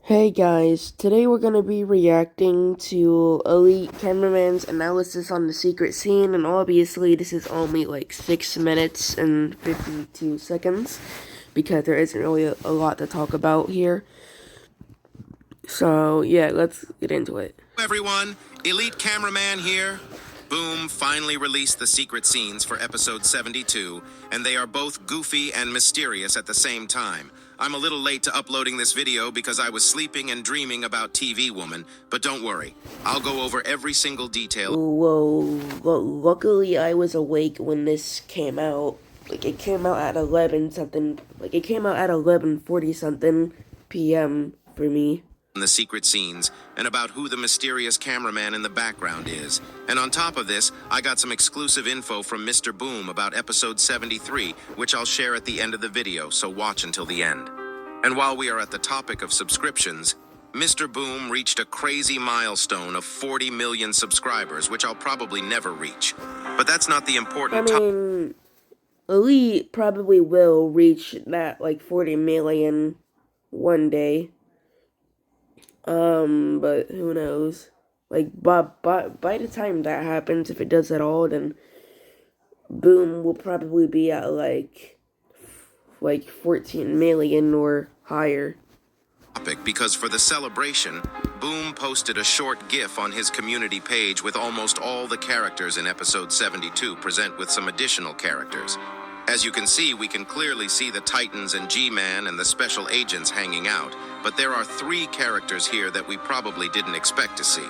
Hey guys, today we're going to be reacting to Elite Cameraman's analysis on the secret scene, and obviously this is only like 6 minutes and 52 seconds, because there isn't really a lot to talk about here. So yeah, let's get into it. Everyone, Elite Cameraman here. Boom finally released the secret scenes for episode 72, and they are both goofy and mysterious at the same time. I'm a little late to uploading this video because I was sleeping and dreaming about TV Woman, but don't worry, I'll go over every single detail. Whoa, luckily I was awake when this came out. Like, it came out at 11 something, like it came out at 11:40 something p.m. for me. The secret scenes and about who the mysterious cameraman in the background is. And on top of this, I got some exclusive info from Mr. Boom about episode 73, which I'll share at the end of the video, so watch until the end. And while we are at the topic of subscriptions, Mr. Boom reached a crazy milestone of 40 million subscribers, which I'll probably never reach. But that's not the important I mean, Elite probably will reach that like 40 million one day. But who knows? Like, by the time that happens, if it does at all, then Boom will probably be at like 14 million or higher. Because for the celebration, Boom posted a short GIF on his community page with almost all the characters in episode 72 present with some additional characters. As you can see, we can clearly see the Titans and G-Man and the special agents hanging out, but there are 3 characters here that we probably didn't expect to see.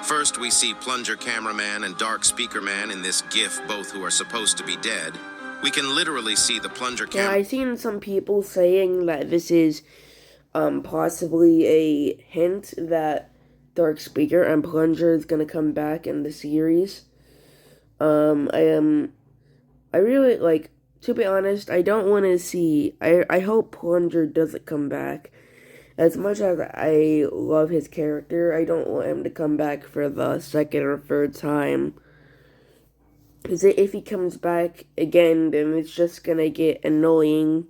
First, we see Plunger Cameraman and Dark Speaker Man in this GIF, both who are supposed to be dead. We can literally see the Plunger Yeah, I've seen some people saying that this is possibly a hint that Dark Speaker and Plunger is gonna come back in the series. I really like. To be honest, I don't want to see. I hope Plunger doesn't come back. As much as I love his character, I don't want him to come back for the second or third time. Because if he comes back again, then it's just gonna get annoying.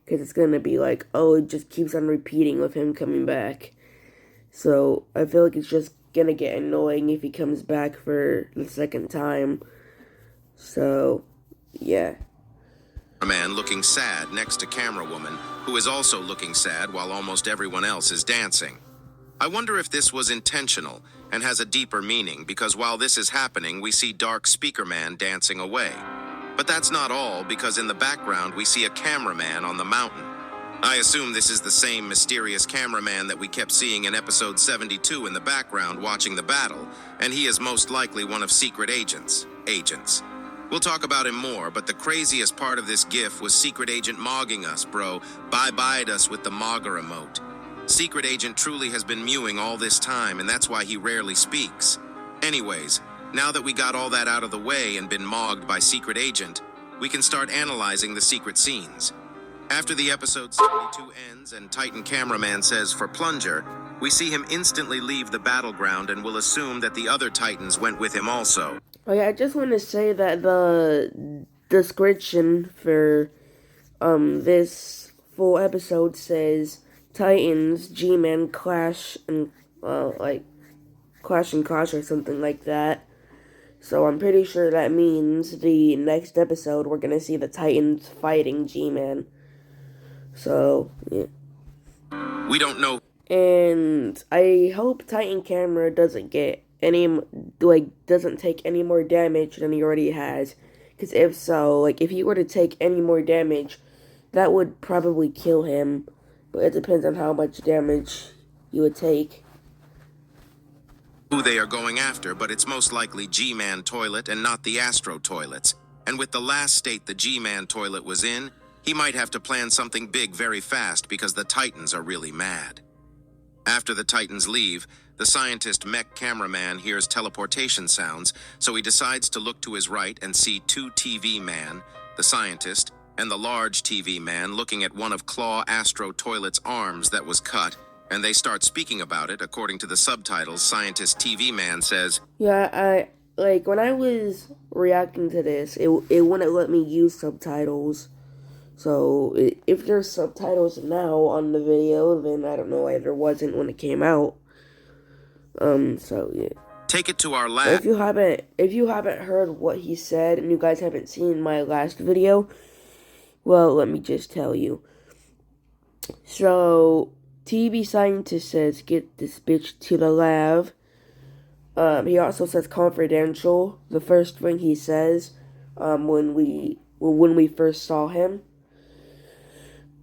Because it's gonna be like, oh, it just keeps on repeating with him coming back. So I feel like it's just gonna get annoying if he comes back for the second time. So, yeah. Man looking sad next to Camera Woman, who is also looking sad while almost everyone else is dancing. I wonder if this was intentional and has a deeper meaning, because while this is happening, we see Dark Speaker Man dancing away. But that's not all, because in the background we see a cameraman on the mountain. I assume this is the same mysterious cameraman that we kept seeing in episode 72 in the background watching the battle, and he is most likely one of Secret Agents. We'll talk about him more, but the craziest part of this GIF was Secret Agent mogging us, bro. Bye-bye'd us with the mogger emote. Secret Agent truly has been mewing all this time, and that's why he rarely speaks. Anyways, now that we got all that out of the way and been mogged by Secret Agent, we can start analyzing the secret scenes. After the episode 72 ends and Titan Cameraman says for Plunger, we see him instantly leave the battleground and will assume that the other Titans went with him also. Oh yeah, I just want to say that the description for this full episode says Titans, G-Man clash and clash and clash or something like that. So I'm pretty sure that means the next episode we're gonna see the Titans fighting G-Man. So yeah. We don't know. And I hope Titan Camera doesn't get doesn't take any more damage than he already has. Because if so, if he were to take any more damage, that would probably kill him. But it depends on how much damage he would take. Who they are going after, but it's most likely G-Man Toilet and not the Astro Toilets. And with the last state the G-Man Toilet was in, he might have to plan something big very fast because the Titans are really mad. After the Titans leave, the scientist mech cameraman hears teleportation sounds, so he decides to look to his right and see 2 TV Man, the scientist, and the large TV Man looking at one of Claw Astro Toilet's arms that was cut, and they start speaking about it. According to the subtitles, scientist TV Man says, Yeah, when I was reacting to this, it wouldn't let me use subtitles. So if there's subtitles now on the video, then I don't know why there wasn't when it came out. So yeah. Take it to our So lab. if you haven't heard what he said and you guys haven't seen my last video, well, let me just tell you. So TV scientist says get this bitch to the lab. He also says confidential. The first thing he says, when we first saw him.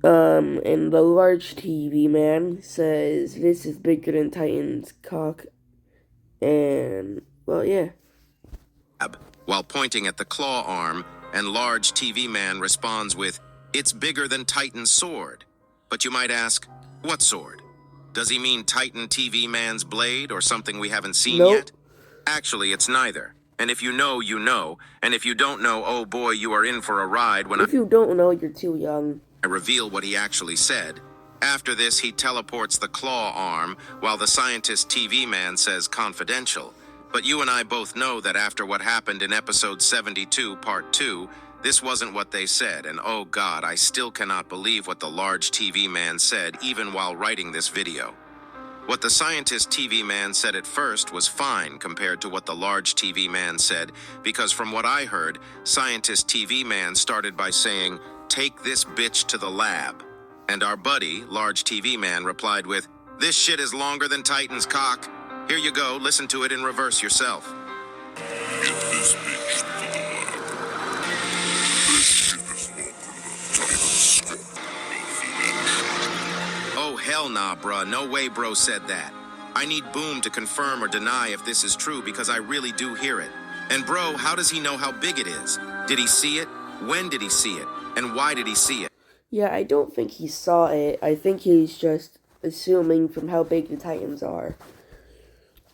And the large TV man says this is bigger than Titan's cock. And well, yeah. While pointing at the claw arm, and large TV man responds with, "It's bigger than Titan's sword." But you might ask, what sword? Does he mean Titan TV man's blade or something we haven't seen Nope. yet? Actually, it's neither. And if you know, you know. And if you don't know, oh boy, you are in for a ride when If you don't know, you're too young. I reveal what he actually said. After this, he teleports the claw arm, while the scientist TV man says confidential. But you and I both know that after what happened in episode 72, part 2, this wasn't what they said, and oh god, I still cannot believe what the large TV man said even while writing this video. What the scientist TV man said at first was fine compared to what the large TV man said, because from what I heard, scientist TV man started by saying, "Take this bitch to the lab." And our buddy, large TV man, replied with, "This shit is longer than Titan's cock." Here you go, listen to it in reverse yourself. Get this bitch to the lab. This shit is longer than Titan's cock. Oh, hell nah, bruh. No way bro said that. I need Boom to confirm or deny if this is true because I really do hear it. And bro, how does he know how big it is? Did he see it? When did he see it? And why did he see it? Yeah, I don't think he saw it. I think he's just assuming from how big the Titans are.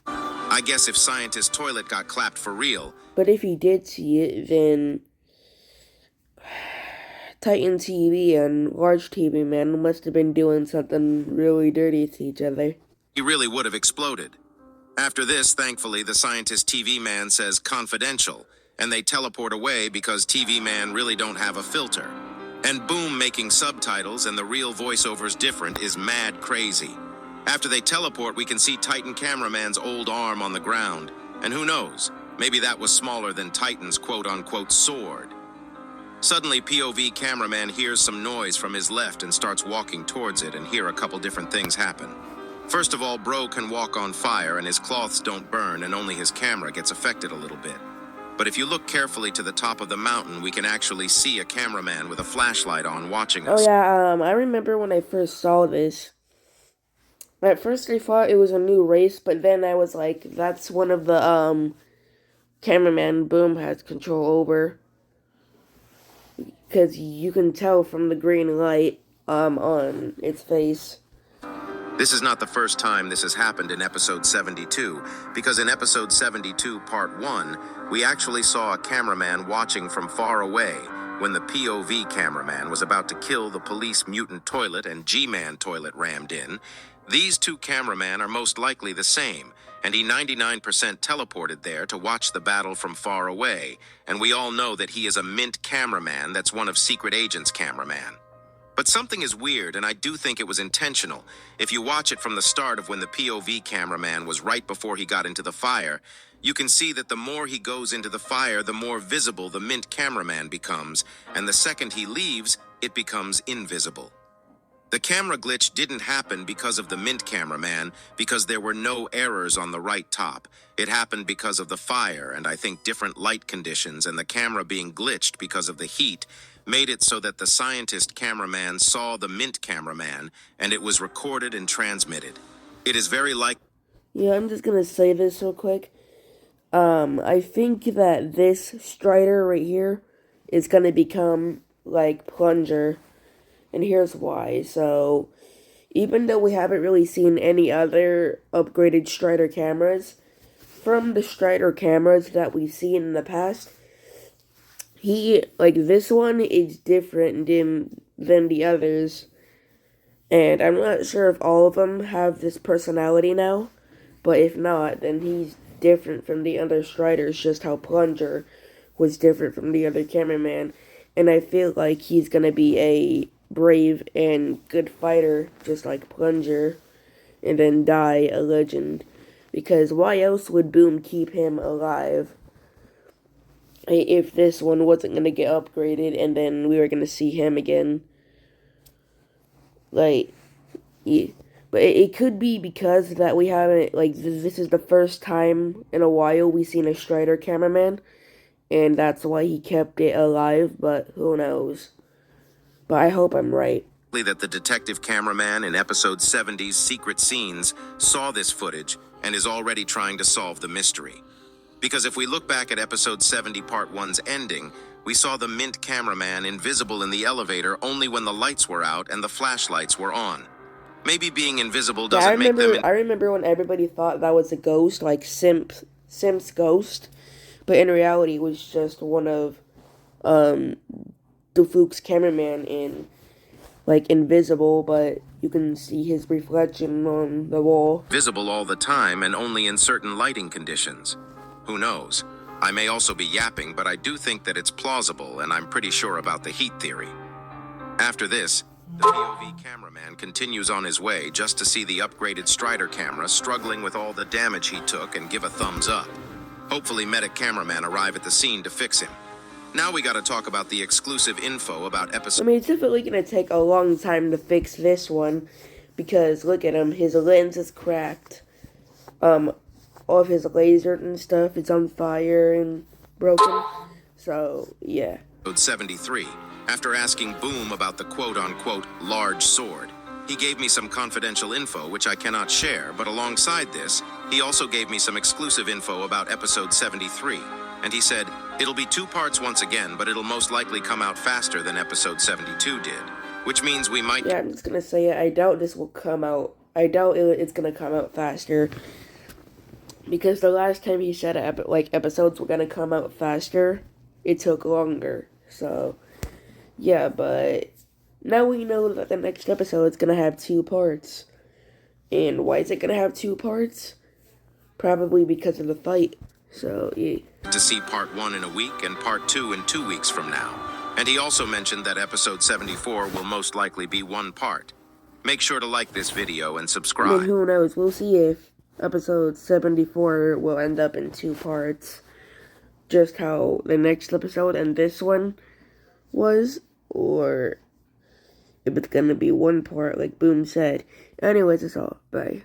I guess if Scientist Toilet got clapped for real. But if he did see it, then Titan TV and Large TV Man must have been doing something really dirty to each other. He really would have exploded. After this, thankfully, the Scientist TV man says confidential, and they teleport away because TV man really don't have a filter. And Boom making subtitles and the real voiceovers different is mad crazy. After they teleport, we can see Titan cameraman's old arm on the ground. And who knows, maybe that was smaller than Titan's quote-unquote sword. Suddenly, POV cameraman hears some noise from his left and starts walking towards it, and here a couple different things happen. First of all, bro can walk on fire and his cloths don't burn and only his camera gets affected a little bit. But if you look carefully to the top of the mountain, we can actually see a cameraman with a flashlight on watching us. Oh yeah, I remember when I first saw this. At first I thought it was a new race, but then I was like, that's one of the, cameraman Boom has control over. Because you can tell from the green light, on its face. This is not the first time this has happened in episode 72, because in episode 72, part 1, we actually saw a cameraman watching from far away when the POV cameraman was about to kill the police mutant toilet and G-Man toilet rammed in. These two cameramen are most likely the same, and he 99% teleported there to watch the battle from far away, and we all know that he is a mint cameraman that's one of Secret Agent's cameraman. But something is weird, and I do think it was intentional. If you watch it from the start of when the POV cameraman was right before he got into the fire, you can see that the more he goes into the fire, the more visible the mint cameraman becomes, and the second he leaves, it becomes invisible. The camera glitch didn't happen because of the mint cameraman, because there were no errors on the right top. It happened because of the fire, and I think different light conditions and the camera being glitched because of the heat made it so that the scientist cameraman saw the mint cameraman, and it was recorded and transmitted. It is very likely. Yeah, I'm just gonna say this real quick. I think that this Strider right here is gonna become like Plunger, and here's why. So, even though we haven't really seen any other upgraded Strider cameras, from the Strider cameras that we've seen in the past, this one is different than the others. And I'm not sure if all of them have this personality now, but if not, then he's different from the other Striders, just how Plunger was different from the other cameraman. and I feel like he's gonna be a brave and good fighter, just like Plunger, and then die a legend. Because why else would Boom keep him alive if this one wasn't gonna get upgraded and then we were gonna see him again? Like, yeah. But it could be because that we haven't, like, this is the first time in a while we've seen a Strider cameraman, and that's why he kept it alive, but who knows. But I hope I'm right. That the detective cameraman in episode 70's Secret Scenes saw this footage and is already trying to solve the mystery. Because if we look back at episode 70 part 1's ending, we saw the Mint cameraman invisible in the elevator only when the lights were out and the flashlights were on. Maybe being invisible doesn't make them... I remember when everybody thought that was a ghost, like Simp's ghost, but in reality it was just one of Fuchs cameraman in, like, invisible, but you can see his reflection on the wall. Visible all the time and only in certain lighting conditions. Who knows? I may also be yapping, but I do think that it's plausible, and I'm pretty sure about the heat theory. After this, the POV cameraman continues on his way just to see the upgraded Strider camera struggling with all the damage he took and give a thumbs up. Hopefully medic cameraman arrive at the scene to fix him. Now we gotta talk about the exclusive info about episode... I mean, it's definitely gonna take a long time to fix this one, because look at him, his lens is cracked. All of his laser and stuff is on fire and broken. So, yeah. Episode 73, after asking Boom about the quote-unquote large sword, he gave me some confidential info which I cannot share, but alongside this, he also gave me some exclusive info about episode 73. And he said, it'll be 2 parts once again, but it'll most likely come out faster than episode 72 did. Which means we might... Yeah, I'm just gonna say it. I doubt this will come out. I doubt it's gonna come out faster. Because the last time he said episodes were gonna come out faster, it took longer. So, yeah, but now we know that the next episode is gonna have 2 parts. And why is it gonna have 2 parts? Probably because of the fight. So, yeah. To see part 1 in a week and part 2 in 2 weeks from now. And he also mentioned that episode 74 will most likely be 1 part. Make sure to like this video and subscribe. I mean, who knows? We'll see if episode 74 will end up in 2 parts. Just how the next episode and this one was. Or if it's gonna be 1 part like Boom said. Anyways, that's all. Bye.